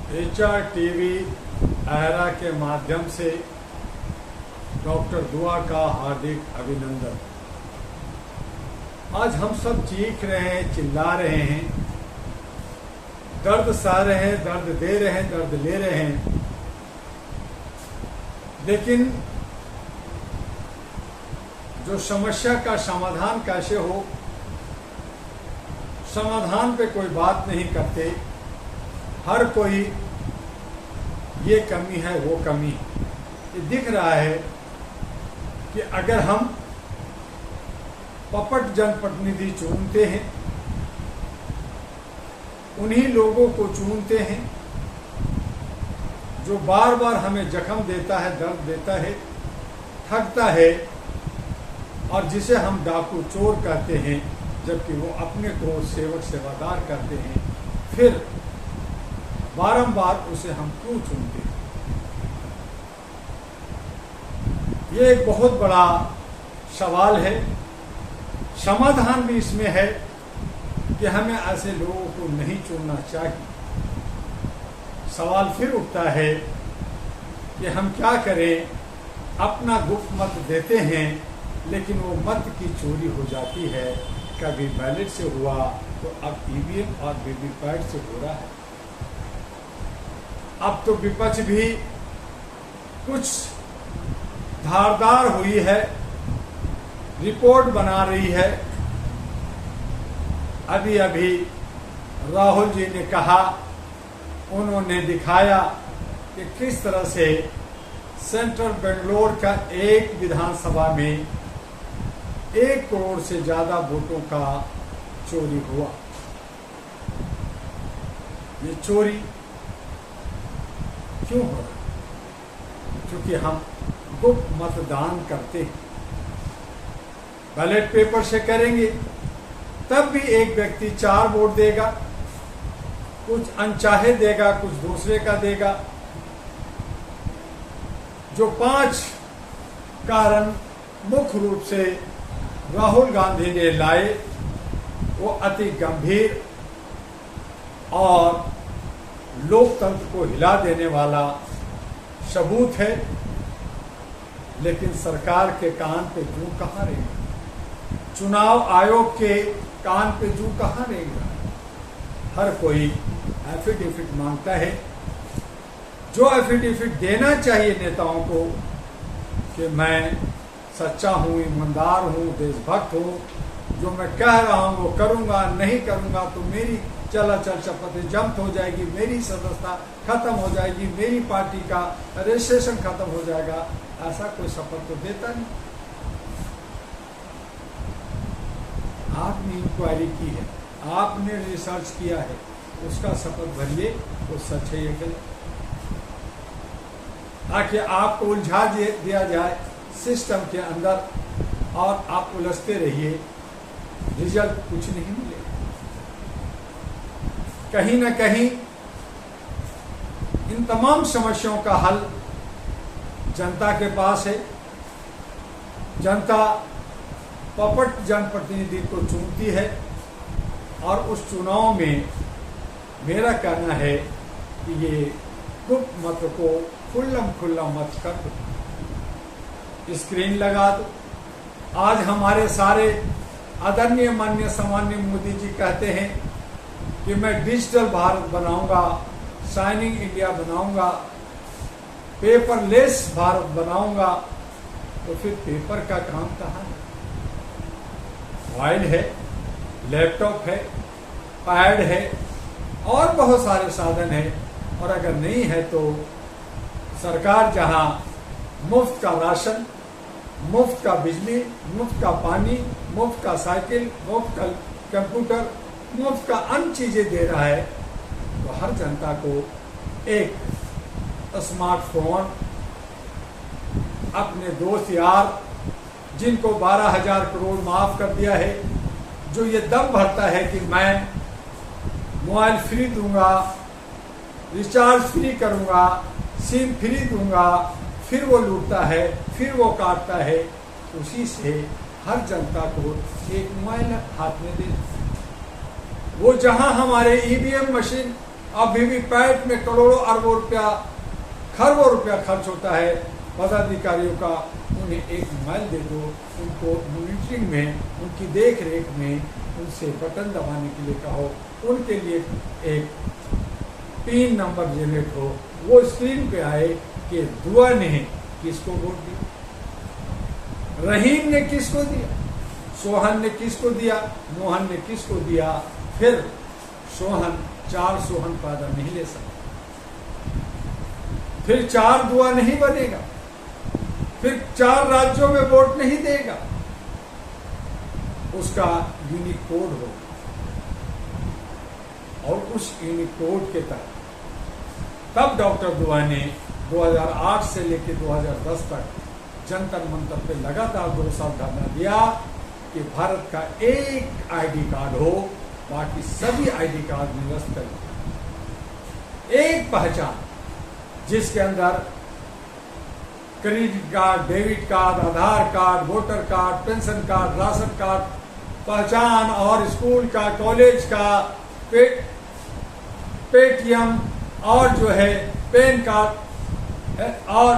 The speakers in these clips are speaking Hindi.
HR टीवी आहरा के माध्यम से डॉक्टर दुआ का हार्दिक अभिनंदन। आज हम सब चीख रहे हैं, चिल्ला रहे हैं, दर्द सह रहे हैं, दर्द दे रहे हैं, दर्द ले रहे हैं, लेकिन जो समस्या का समाधान कैसे हो, समाधान पे कोई बात नहीं करते। हर कोई ये कमी है, वो कमी है। ये दिख रहा है कि अगर हम पपट जनप्रतिनिधि चुनते हैं, उन्हीं लोगों को चुनते हैं जो बार बार हमें जख्म देता है, दर्द देता है, ठगता है, और जिसे हम डाकू चोर कहते हैं, जबकि वो अपने को सेवक सेवादार करते हैं। फिर बारंबार उसे हम क्यों चुनते हैं? ये एक बहुत बड़ा सवाल है। समाधान भी इसमें है कि हमें ऐसे लोगों को नहीं चुनना चाहिए। सवाल फिर उठता है कि हम क्या करें? अपना गुप्त मत देते हैं, लेकिन वो मत की चोरी हो जाती है। कभी बैलेट से हुआ तो अब EVM और वीवीपैट से हो रहा है। अब तो विपक्ष भी कुछ धारदार हुई है, रिपोर्ट बना रही है। अभी अभी राहुल जी ने कहा, उन्होंने दिखाया कि किस तरह से सेंट्रल बेंगलोर का एक विधानसभा में 1 करोड़ से ज्यादा वोटों का चोरी हुआ। ये चोरी क्यों हो रहा? क्योंकि हम गुप्त मतदान करते हैं। बैलेट पेपर से करेंगे तब भी एक व्यक्ति 4 वोट देगा, कुछ अनचाहे देगा, कुछ दूसरे का देगा। जो 5 कारण मुख्य रूप से राहुल गांधी ने लाए, वो अति गंभीर और लोकतंत्र को हिला देने वाला सबूत है। लेकिन सरकार के कान पे जूं कहाँ रहेगा? चुनाव आयोग के कान पे जूं कहाँ रहेगा? हर कोई एफिडेविट मांगता है। जो एफिडेविट देना चाहिए नेताओं को कि मैं सच्चा हूं, ईमानदार हूं, देशभक्त हूं, जो मैं कह रहा हूं वो करूंगा, नहीं करूंगा तो मेरी चलाचल शपथ जब्त हो जाएगी, मेरी सदस्यता खत्म हो जाएगी, मेरी पार्टी का रजिस्ट्रेशन खत्म हो जाएगा, ऐसा कोई शपथ तो देता नहीं। आपने इंक्वायरी की है, आपने रिसर्च किया है, उसका शपथ भरिए, वो सच है या गलत। ताकि आपको उलझा दिया जाए सिस्टम के अंदर और आप उलझते रहिए, रिजल्ट कुछ नहीं मिलेगा। कहीं ना कहीं इन तमाम समस्याओं का हल जनता के पास है। जनता पपट जनप्रतिनिधि को चुनती है और उस चुनाव में मेरा कहना है कि ये गुप्त मत को खुल्लम खुल्ला मत कर दो, स्क्रीन लगा दो। आज हमारे सारे आदरणीय माननीय सम्माननीय मोदी जी कहते हैं कि मैं डिजिटल भारत बनाऊंगा, शाइनिंग इंडिया बनाऊंगा, पेपरलेस भारत बनाऊंगा। तो फिर पेपर का काम कहाँ है? मोबाइल है, लैपटॉप है, पैड है और बहुत सारे साधन है। और अगर नहीं है तो सरकार जहां मुफ्त का राशन, मुफ्त का बिजली, मुफ्त का पानी, मुफ्त का साइकिल, मुफ्त का कंप्यूटर, मुफ्त का अन्य चीजें दे रहा है, तो हर जनता को एक स्मार्टफोन, अपने दोस्त यार जिनको 12,000 करोड़ माफ कर दिया है, जो ये दम भरता है कि मैं मोबाइल फ्री दूंगा, रिचार्ज फ्री करूंगा, सिम फ्री दूंगा, फिर वो लूटता है, फिर वो काटता है। उसी से हर जनता को एक मोबाइल हाथ में दे। वो जहां हमारे EVM मशीन अभी भी पैट में करोड़ों अरबों रुपया, खरबों रुपया खर्च होता है पदाधिकारियों का। उन्हें एक मोबाइल दे दो, उनको मॉनिटरिंग में, उनकी देख रेख में उनसे बटन दबाने के लिए कहो, उनके लिए एक पिन नंबर जनरेट हो, वो स्क्रीन पे आए कि दुआ ने किसको वोट दिया, रहीम ने किसको दिया, सोहन ने किसको दिया, मोहन ने किसको दिया। फिर सोहन 4 सोहन पैदा नहीं ले सकता, फिर 4 दुआ नहीं बनेगा, फिर 4 राज्यों में वोट नहीं देगा, उसका यूनिक कोड होगा और उस यूनिक कोड के तहत तब डॉक्टर दुआ ने 2008 से लेकर 2010 तक जंतर मंतर पे लगातार 2 साल धरना दिया कि भारत का एक आईडी कार्ड हो, बाकी सभी आईडी कार्ड निरस्त कर, एक पहचान जिसके अंदर credit card, debit card, Aadhaar card, voter card, pension card, ration card, पहचान और स्कूल का, कॉलेज का, पेटीएम और जो है पैन कार्ड और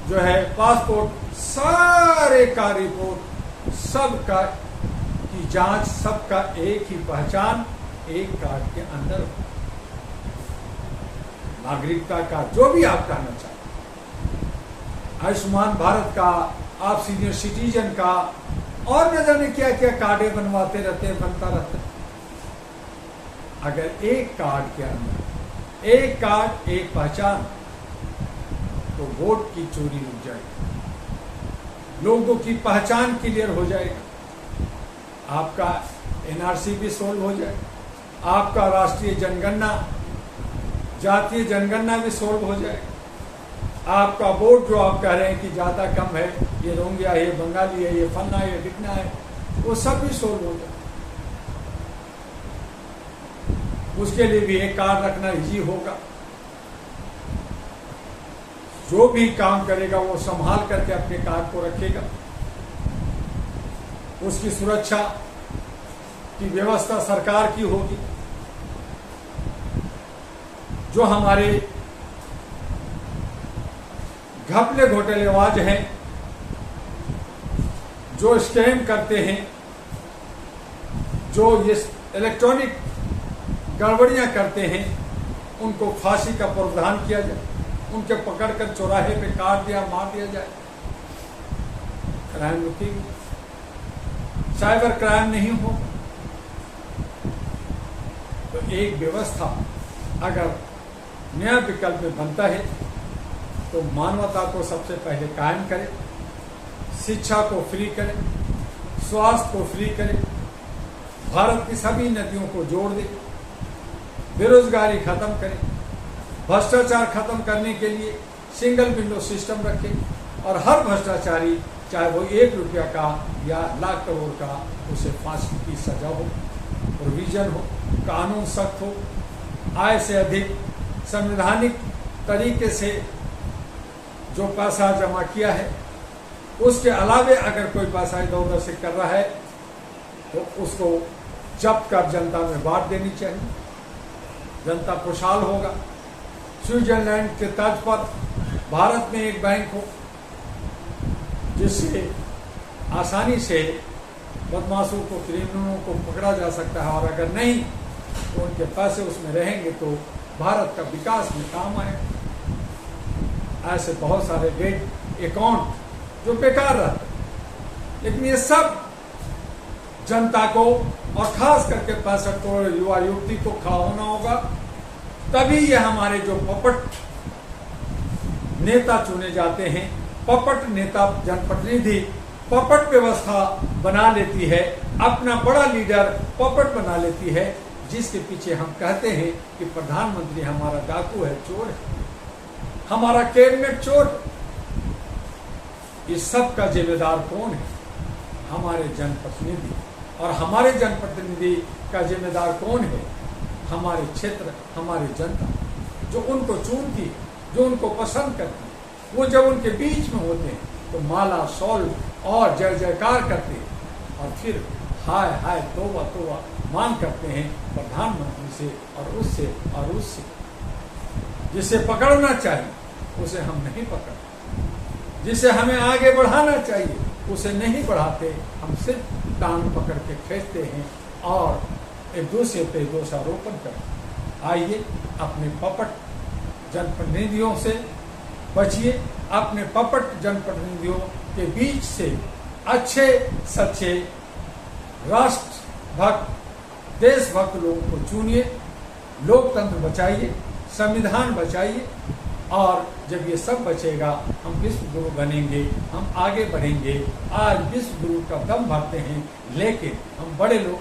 जो है पासपोर्ट, सारे का रिपोर्ट, सबका की जांच, सबका एक ही पहचान एक कार्ड के अंदर हो। नागरिकता का जो भी आप कहना चाहते, आयुष्मान भारत का, आप सीनियर सिटीजन का, और न जाने क्या क्या कार्डे बनवाते रहते, बनता रहता है। अगर एक कार्ड के अंदर एक कार्ड एक पहचान, तो वोट की चोरी रुक जाएगी, लोगों की पहचान क्लियर हो जाएगा, आपका एनआरसी भी सोल्व हो जाएगा, आपका राष्ट्रीय जनगणना, जातीय जनगणना भी सोल्व हो जाएगा, आपका वोट जो आप कह रहे हैं कि ज्यादा कम है, ये रोंगिया है, ये बंगाली है, ये फलना है, ये ढिकना है, वो सब भी सोल्व हो जाएगा। उसके लिए भी एक कार्ड रखना इजी होगा। जो भी काम करेगा वो संभाल करके अपने कार्ड को रखेगा, उसकी सुरक्षा की व्यवस्था सरकार की होगी। जो हमारे घपले घोटालेबाज हैं, जो स्कैम करते हैं, जो ये इलेक्ट्रॉनिक गड़बड़ियां करते हैं, उनको फांसी का प्रावधान किया जाए, उनके पकड़कर चौराहे पे काट दिया, मार दिया जाए, क्राइम रुकेगी, साइबर क्राइम नहीं हो। तो एक व्यवस्था अगर नया विकल्प में बनता है तो मानवता को सबसे पहले कायम करें, शिक्षा को फ्री करें, स्वास्थ्य को फ्री करें, भारत की सभी नदियों को जोड़ दें, बेरोजगारी खत्म करें, भ्रष्टाचार खत्म करने के लिए सिंगल विंडो सिस्टम रखें और हर भ्रष्टाचारी, चाहे वो 1 रुपया का या लाख करोड़ का, उसे फांसी की सजा हो, प्रोविजन हो, कानून सख्त हो, आय से अधिक संवैधानिक तरीके से जो पैसा जमा किया है उसके अलावे अगर कोई पैसा इधर उधर से कर रहा है तो उसको जब्त कर जनता में बांट देनी चाहिए, जनता खुशहाल होगा। स्विट्जरलैंड के तर्ज पर भारत में एक बैंक हो जिससे आसानी से बदमाशों को, क्रिमिनलों को पकड़ा जा सकता है, और अगर नहीं तो उनके पैसे उसमें रहेंगे तो भारत का विकास में काम आएगा। ऐसे बहुत सारे बैंक अकाउंट जो बेकार रहते, लेकिन ये सब जनता को और खास करके 65 करोड़ युवा युवती को खड़ा होना होगा, तभी ये हमारे जो पपट नेता चुने जाते हैं, पपट नेता, जनप्रतिनिधि पपट व्यवस्था बना लेती है, अपना बड़ा लीडर पपट बना लेती है, जिसके पीछे हम कहते हैं कि प्रधानमंत्री हमारा डाकू है, चोर है, हमारा कैबिनेट चोर है। इस सब का जिम्मेदार कौन है? हमारे जनप्रतिनिधि। और हमारे जनप्रतिनिधि का जिम्मेदार कौन है? हमारे क्षेत्र, हमारी जनता जो उनको चुनती है, जो उनको पसंद करती है। वो जब उनके बीच में होते हैं तो माला शॉल और जय जयकार करते हैं, और फिर हाय हाय तोबा तोबा मान करते हैं प्रधानमंत्री से और उससे। जिसे पकड़ना चाहिए उसे हम नहीं पकड़ते, जिसे हमें आगे बढ़ाना चाहिए उसे नहीं बढ़ाते, हम सिर्फ टांग पकड़ के खींचते हैं और एक दूसरे पे दोषारोपण करते हैं। आइए अपने पपट जनप्रतिनिधियों से बचिए, अपने पपट जनप्रतिनिधियों के बीच से अच्छे सच्चे राष्ट्रभक्त देशभक्त लोगों को चुनिए, लोकतंत्र बचाइए, संविधान बचाइए, और जब ये सब बचेगा हम विश्व गुरु बनेंगे, हम आगे बढ़ेंगे। आज विश्व गुरु का दम भरते हैं, लेकिन हम बड़े लोग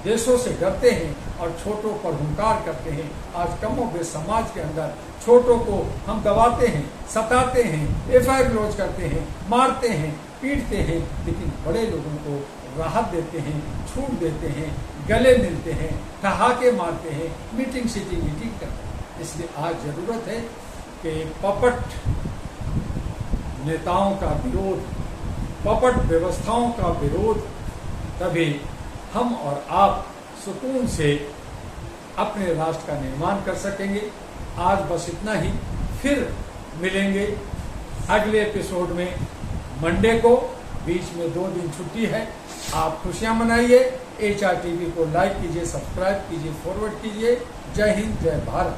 देशों से डरते हैं और छोटों पर हुंकार करते हैं। आज कमोबेश समाज के अंदर छोटों को हम दबाते हैं, सताते हैं, FIR क्लोज करते हैं, मारते हैं, पीटते हैं, लेकिन बड़े लोगों को राहत देते हैं, छूट देते हैं, गले मिलते हैं, ठहाके मारते हैं, मीटिंग करते हैं। इसलिए आज जरूरत है कि पपट नेताओं का विरोध, पपट व्यवस्थाओं का विरोध, तभी हम और आप सुकून से अपने राष्ट्र का निर्माण कर सकेंगे। आज बस इतना ही, फिर मिलेंगे अगले एपिसोड में मंडे को। बीच में 2 दिन छुट्टी है, आप खुशियां मनाइए। HRTV को लाइक कीजिए, सब्सक्राइब कीजिए, फॉरवर्ड कीजिए। जय हिंद, जय भारत।